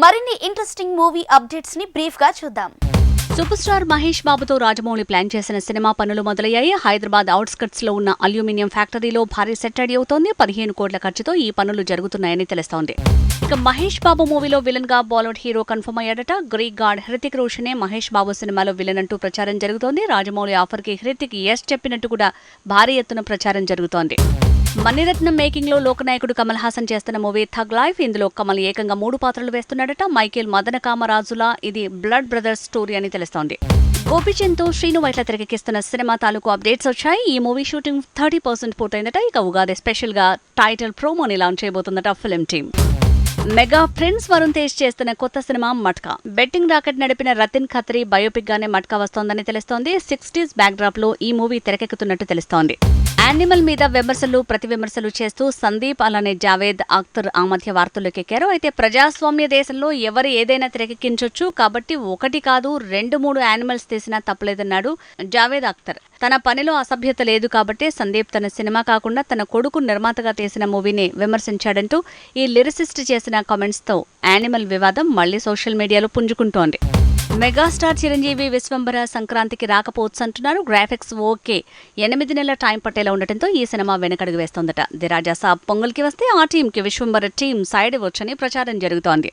మరిన్ని interesting movie updates ని brief గా చూద్దాం. సూపర్ స్టార్ మహేష్ బాబుతో రాజమౌళి ప్లాన్ చేసిన సినిమా పనులు మొదలయ్యాయి. హైదరాబాద్ అవుట్స్కట్స్ లో ఉన్న అల్యూమినియం ఫ్యాక్టరీలో భారీ సెట్ రెడీ అవుతోంది. 15 కోట్ల ఖర్చుతో ఈ పనులు జరుగుతున్నాయని తెలుస్తోంది. ఇక మహేష్ బాబు మూవీలో విలన్ గా బాలీవుడ్ హీరో కన్ఫర్మ్ అయ్యాడట. గ్రీక్ గాడ్ హృతిక్ రోషనే మహేష్ బాబు సినిమాలో విలన్ అంటూ ప్రచారం జరుగుతోంది. రాజమౌళి ఆఫర్ కి హృతిక్ ఎస్ చెప్పినట్టు కూడా భారీ ఎత్తున ప్రచారం జరుగుతోంది. మణిరత్నం మేకింగ్ లో లోకనాయకుడు కమల్ హాసన్ చేస్తున్న మూవీ థగ్ లైఫ్. ఇందులో కమల్ ఏకంగా 3 పాత్రలు వేస్తున్నాడట. మైకేల్ మదన కామరాజులా ఇది బ్లడ్ బ్రదర్స్ స్టోరీ అని తెలుస్తోంది. గోపిచంద్ తో శ్రీను వైట్ల తెరకెక్కిస్తున్న సినిమా తాలూకు అప్డేట్స్ వచ్చాయి. ఈ మూవీ షూటింగ్ 30% పూర్తయిందట. ఇక ఉగాది స్పెషల్ గా టైటిల్ ప్రోమోని లాంచ్ చేయబోతుందట film team. Mega prince Varun Tej చేస్తున్న కొత్త సినిమా మట్కా. బెట్టింగ్ రాకెట్ నడిపిన రతిన్ ఖత్రీ బయోపిక్ గానే మట్కా వస్తోందని తెలుస్తోంది. 60s బ్యాక్ డ్రాప్ లో ఈ మూవీ తెరకెక్కుతున్నట్టు తెలుస్తోంది. యానిమల్ మీద విమర్శలు ప్రతి విమర్శలు చేస్తూ సందీప్ అలానే జావేద్ అఖ్తర్ ఆ మధ్య వార్తల్లోకి ఎక్కారు. అయితే ప్రజాస్వామ్య దేశంలో ఎవరు ఏదైనా తెరకెక్కించొచ్చు కాబట్టి 1 కాదు 2-3 యానిమల్స్ తీసినా తప్పలేదన్నాడు జావేద్ అఖ్తర్. తన పనిలో అసభ్యత లేదు కాబట్టి సందీప్ తన సినిమా కాకుండా తన కొడుకు నిర్మాతగా తీసిన మూవీని విమర్శించాడంటూ ఈ లిరిసిస్ట్ చేసిన కామెంట్స్ తో యానిమల్ వివాదం మళ్లీ సోషల్ మీడియాలో పుంజుకుంటోంది. మెగాస్టార్ చిరంజీవి విశ్వంభర సంక్రాంతికి రాకపోవచ్చంటున్నారు. గ్రాఫిక్స్ ఓకే, 8 నెలల టైం పట్టేలా ఉండటంతో ఈ సినిమా వెనకడుగు వేస్తోందట. ది రాజా సాబ్ పొంగల్కి వస్తే ఆ టీంకి విశ్వంభర టీం సైడ్ ఇవ్వొచ్చని ప్రచారం జరుగుతోంది.